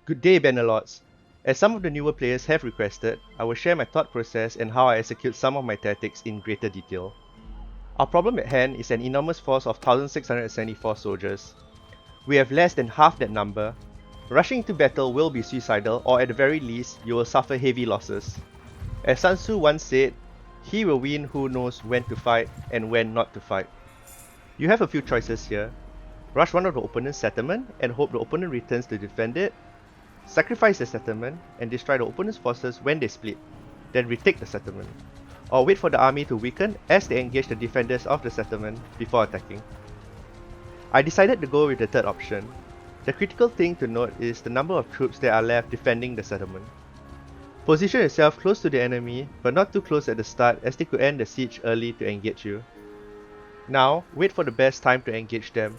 Good day, Bannerlords. As some of the newer players have requested, I will share my thought process and how I execute some of my tactics in greater detail. Our problem at hand is an enormous force of 1674 soldiers. We have less than half that number. Rushing into battle will be suicidal, or at the very least, you will suffer heavy losses. As Sun Tzu once said, he will win who knows when to fight and when not to fight. You have a few choices here. Rush one of the opponent's settlement and hope the opponent returns to defend it. Sacrifice the settlement and destroy the opponent's forces when they split, then retake the settlement. Or wait for the army to weaken as they engage the defenders of the settlement before attacking. I decided to go with the third option. The critical thing to note is the number of troops that are left defending the settlement. Position yourself close to the enemy, but not too close at the start as they could end the siege early to engage you. Now, wait for the best time to engage them.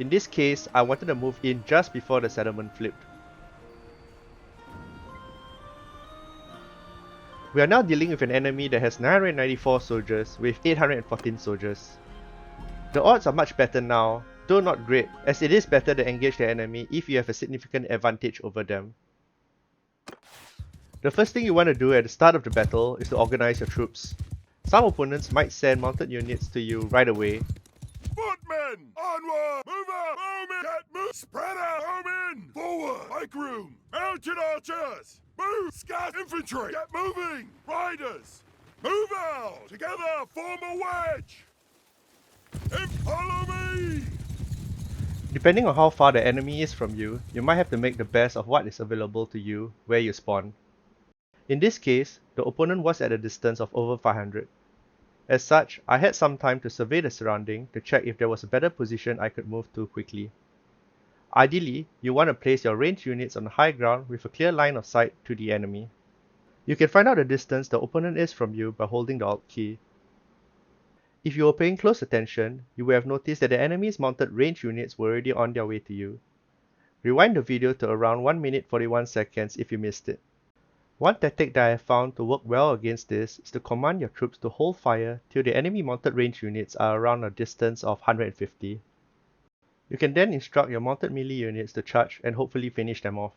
In this case, I wanted to move in just before the settlement flipped. We are now dealing with an enemy that has 994 soldiers with 814 soldiers. The odds are much better now, though not great, as it is better to engage the enemy if you have a significant advantage over them. The first thing you want to do at the start of the battle is to organize your troops. Some opponents might send mounted units to you right away. Footmen! Onward! Move out! Home in! Get move! Spread out! Home in! Forward! Make room! Mounted archers! Move! Scout infantry! Get moving! Riders! Move out! Together! Form a wedge! Follow me! Depending on how far the enemy is from you, you might have to make the best of what is available to you where you spawn. In this case, the opponent was at a distance of over 500. As such, I had some time to survey the surrounding to check if there was a better position I could move to quickly. Ideally, you want to place your ranged units on high ground with a clear line of sight to the enemy. You can find out the distance the opponent is from you by holding the Alt key. If you were paying close attention, you would have noticed that the enemy's mounted ranged units were already on their way to you. Rewind the video to around 1 minute 41 seconds if you missed it. One tactic that I have found to work well against this is to command your troops to hold fire till the enemy mounted ranged units are around a distance of 150. You can then instruct your mounted melee units to charge and hopefully finish them off.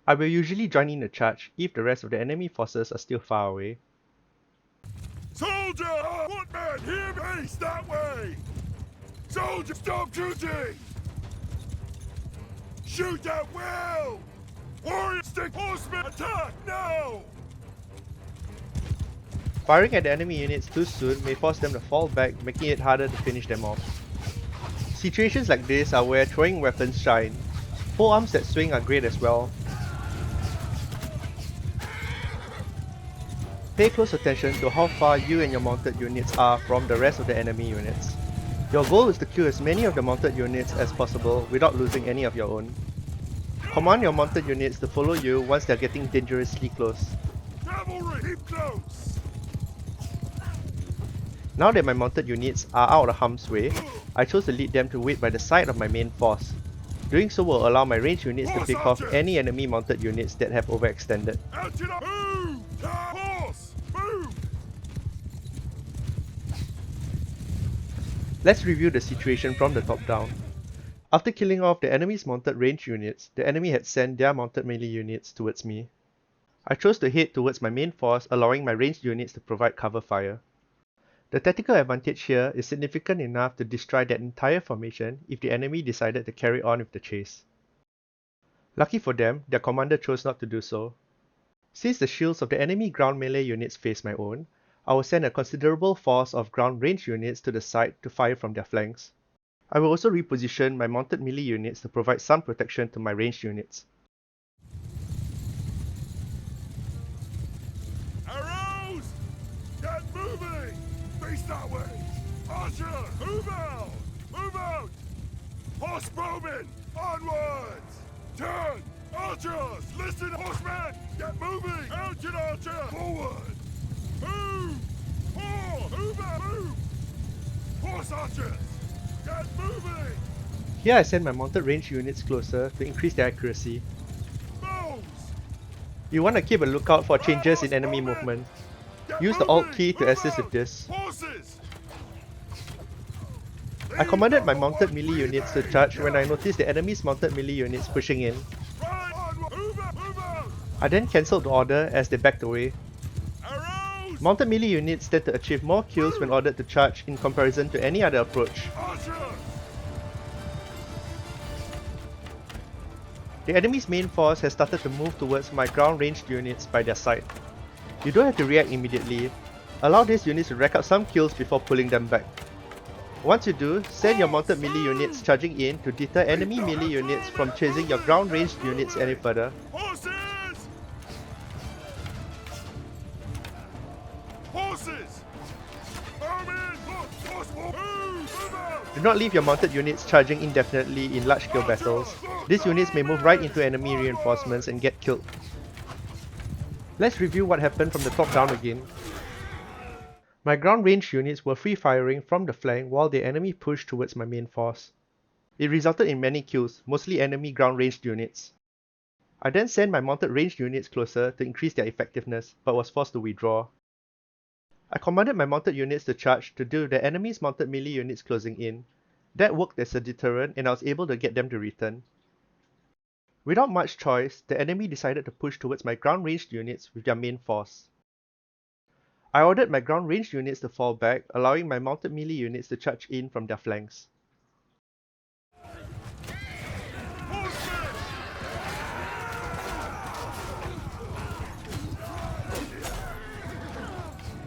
I will usually join in the charge if the rest of the enemy forces are still far away. Soldier! Footmen! Hear me! That way! Soldier! Stop shooting! Shoot at will! Warrior! Stick! Horsemen! Attack! Now! Firing at the enemy units too soon may force them to fall back, making it harder to finish them off. Situations like this are where throwing weapons shine. Polearms that swing are great as well. Pay close attention to how far you and your mounted units are from the rest of the enemy units. Your goal is to kill as many of the mounted units as possible without losing any of your own. Command your mounted units to follow you once they are getting dangerously close. Cavalry! Keep close! Now that my mounted units are out of harm's way, I chose to lead them to wait by the side of my main force. Doing so will allow my ranged units to pick off any enemy mounted units that have overextended. Move! Horse! Move! Let's review the situation from the top down. After killing off the enemy's mounted ranged units, the enemy had sent their mounted melee units towards me. I chose to head towards my main force, allowing my ranged units to provide cover fire. The tactical advantage here is significant enough to destroy that entire formation if the enemy decided to carry on with the chase. Lucky for them, their commander chose not to do so. Since the shields of the enemy ground melee units face my own, I will send a considerable force of ground ranged units to the side to fire from their flanks. I will also reposition my mounted melee units to provide some protection to my ranged units. Arrows! Get moving! Face that way! Archer! Move out! Move out! Horse-bowmen! Onwards! Turn! Archers! Listen, horsemen! Get moving! Mounted archer! Forward! Move! Move out! Move! Horse archers! Get moving! Here I send my mounted ranged units closer to increase their accuracy. Bows! You want to keep a lookout for changes in enemy movement. Use the Alt key to assist with this. Horses! I commanded my mounted melee units to charge when I noticed the enemy's mounted melee units pushing in. Right I then cancelled the order as they backed away. Arrows! Mounted melee units tend to achieve more kills when ordered to charge in comparison to any other approach. Archers! The enemy's main force has started to move towards my ground ranged units by their side. You don't have to react immediately. Allow these units to rack up some kills before pulling them back. Once you do, send your mounted melee units charging in to deter enemy melee units from chasing your ground ranged units any further. Horses! Horses! Armin! Look! Horse! Move out! Do not leave your mounted units charging indefinitely in large scale battles. These units may move right into enemy reinforcements and get killed. Let's review what happened from the top down again. My ground range units were free firing from the flank while the enemy pushed towards my main force. It resulted in many kills, mostly enemy ground ranged units. I then sent my mounted ranged units closer to increase their effectiveness, but was forced to withdraw. I commanded my mounted units to charge to deal with the enemy's mounted melee units closing in. That worked as a deterrent and I was able to get them to return. Without much choice, the enemy decided to push towards my ground ranged units with their main force. I ordered my ground ranged units to fall back, allowing my mounted melee units to charge in from their flanks.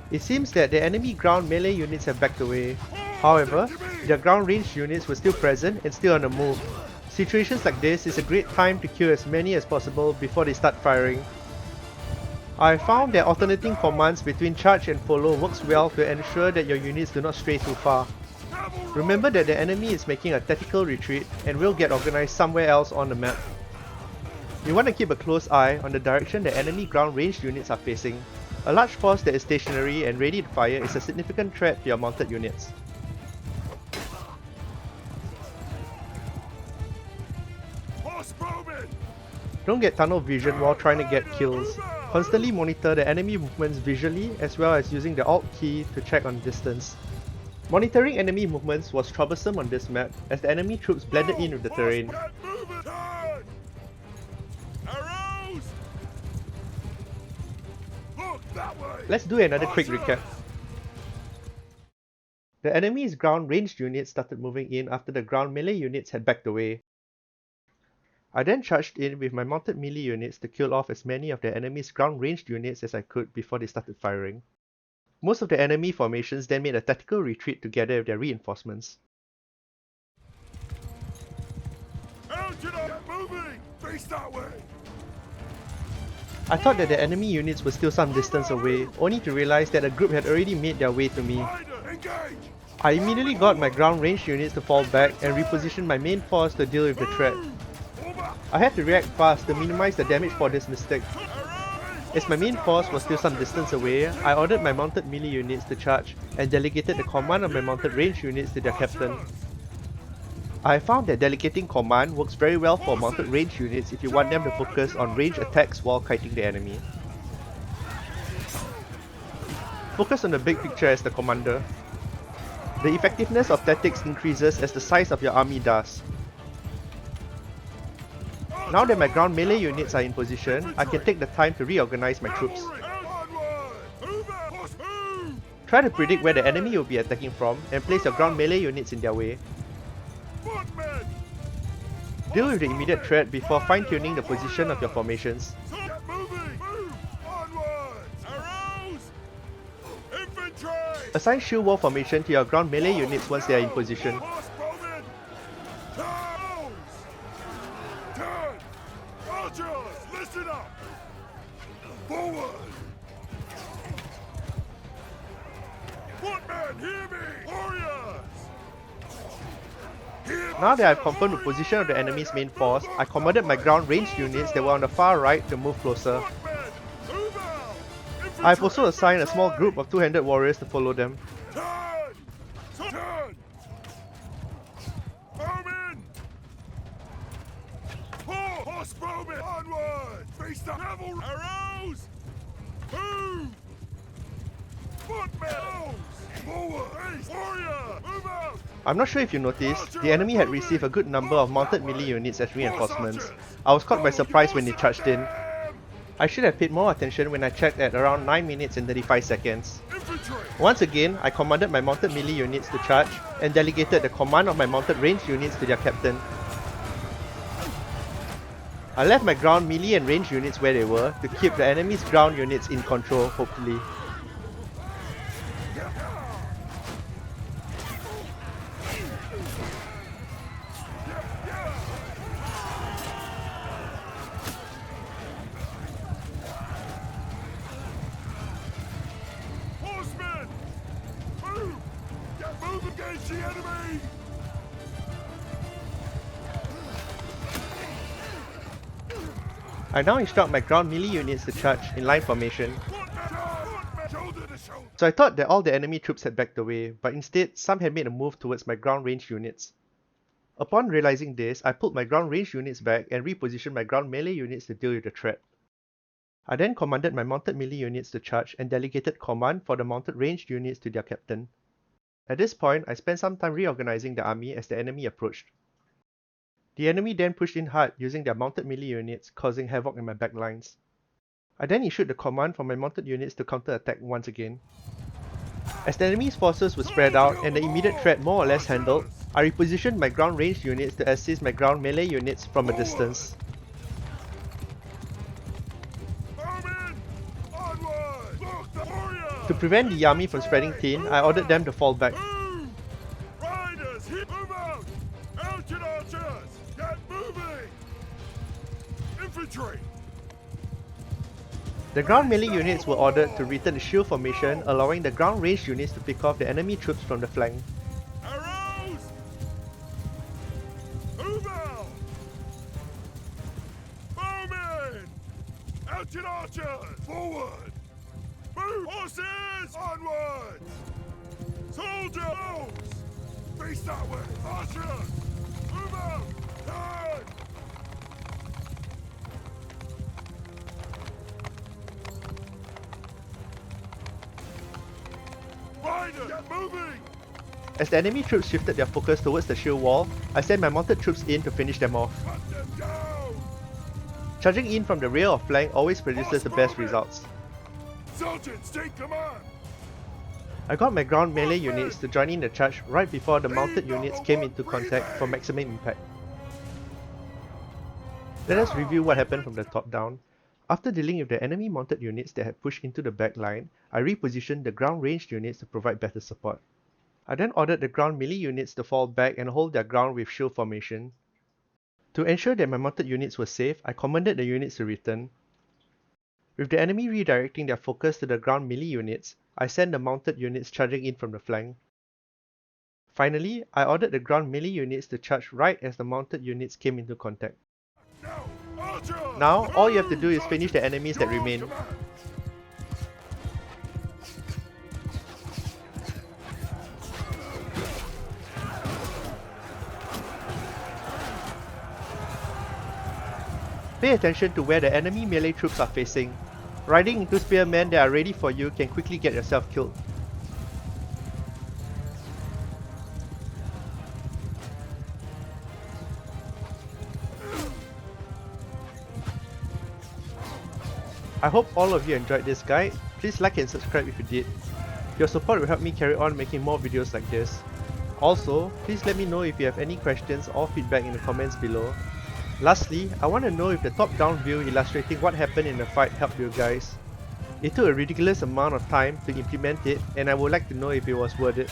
It seems that the enemy ground melee units have backed away. However, their ground ranged units were still present and still on the move. Situations like this is a great time to kill as many as possible before they start firing. I found that alternating commands between charge and follow works well to ensure that your units do not stray too far. Remember that the enemy is making a tactical retreat and will get organized somewhere else on the map. You want to keep a close eye on the direction the enemy ground ranged units are facing. A large force that is stationary and ready to fire is a significant threat to your mounted units. Don't get tunnel vision while trying to get kills. Constantly monitor the enemy movements visually as well as using the Alt key to check on distance. Monitoring enemy movements was troublesome on this map as the enemy troops blended in with the terrain. Let's do another quick recap. The enemy's ground ranged units started moving in after the ground melee units had backed away. I then charged in with my mounted melee units to kill off as many of the enemy's ground ranged units as I could before they started firing. Most of the enemy formations then made a tactical retreat together with their reinforcements. I thought that the enemy units were still some distance away, only to realize that a group had already made their way to me. I immediately got my ground ranged units to fall back and repositioned my main force to deal with the threat. I had to react fast to minimize the damage for this mistake. As my main force was still some distance away, I ordered my mounted melee units to charge and delegated the command of my mounted ranged units to their captain. I found that delegating command works very well for mounted ranged units if you want them to focus on range attacks while kiting the enemy. Focus on the big picture as the commander. The effectiveness of tactics increases as the size of your army does. Now that my ground melee units are in position, I can take the time to reorganize my troops. Try to predict where the enemy will be attacking from and place your ground melee units in their way. Deal with the immediate threat before fine-tuning the position of your formations. Assign shield wall formation to your ground melee units once they are in position. Listen up! Forward! Footmen, hear me! Warriors! Now that I've confirmed the position of the enemy's main force, I commanded my ground ranged units that were on the far right to move closer. I've also assigned a small group of two-handed warriors to follow them. Turn! Bowman! Horse bowman! Onward! Face the cavalry! Arrows! Move! Footmen! Forward! Face! Warrior! Move out! I'm not sure if you noticed, the enemy had received a good number of mounted melee units as reinforcements. I was caught by surprise when they charged in. I should have paid more attention when I checked at around 9 minutes and 35 seconds. Infantry! Once again, I commanded my mounted melee units to charge and delegated the command of my mounted ranged units to their captain. I left my ground melee and ranged units where they were to keep the enemy's ground units in control, hopefully. Horsemen! Move! Get moving against the enemy! I now instruct my ground melee units to charge in line formation. Shoulder to shoulder! So I thought that all the enemy troops had backed away, but instead some had made a move towards my ground ranged units. Upon realizing this, I pulled my ground ranged units back and repositioned my ground melee units to deal with the threat. I then commanded my mounted melee units to charge and delegated command for the mounted ranged units to their captain. At this point, I spent some time reorganizing the army as the enemy approached. The enemy then pushed in hard using their mounted melee units, causing havoc in my backlines. I then issued the command for my mounted units to counterattack once again. As the enemy's forces were spread out and the immediate threat more or less handled, I repositioned my ground ranged units to assist my ground melee units from a distance. To prevent the army from spreading thin, I ordered them to fall back. Move! Riders, move out! Mounted archers, get moving! Infantry! The ground melee units were ordered to return to shield formation, allowing the ground ranged units to pick off the enemy troops from the flank. Arrows! Move out! Bowmen! Mounted archers, forward! Move! Horses! Onwards! Soldiers! Face that way! Archers! Move out! Turn! Riders! Get moving! As the enemy troops shifted their focus towards the shield wall, I sent my mounted troops in to finish them off. Cut them down! Charging in from the rear or flank always produces the best results. Sergeants, take command! I got my ground melee units to join in the charge right before the mounted units came into contact for maximum impact. Let us review what happened from the top down. After dealing with the enemy mounted units that had pushed into the back line, I repositioned the ground ranged units to provide better support. I then ordered the ground melee units to fall back and hold their ground with shield formation. To ensure that my mounted units were safe, I commanded the units to return. With the enemy redirecting their focus to the ground melee units, I sent the mounted units charging in from the flank. Finally, I ordered the ground melee units to charge right as the mounted units came into contact. Now, all you have to do is finish the enemies that remain. Pay attention to where the enemy melee troops are facing. Riding into spearmen that are ready for you can quickly get yourself killed. I hope all of you enjoyed this guide. Please like and subscribe if you did. Your support will help me carry on making more videos like this. Also, please let me know if you have any questions or feedback in the comments below. Lastly, I want to know if the top-down view illustrating what happened in the fight helped you guys. It took a ridiculous amount of time to implement it, and I would like to know if it was worth it.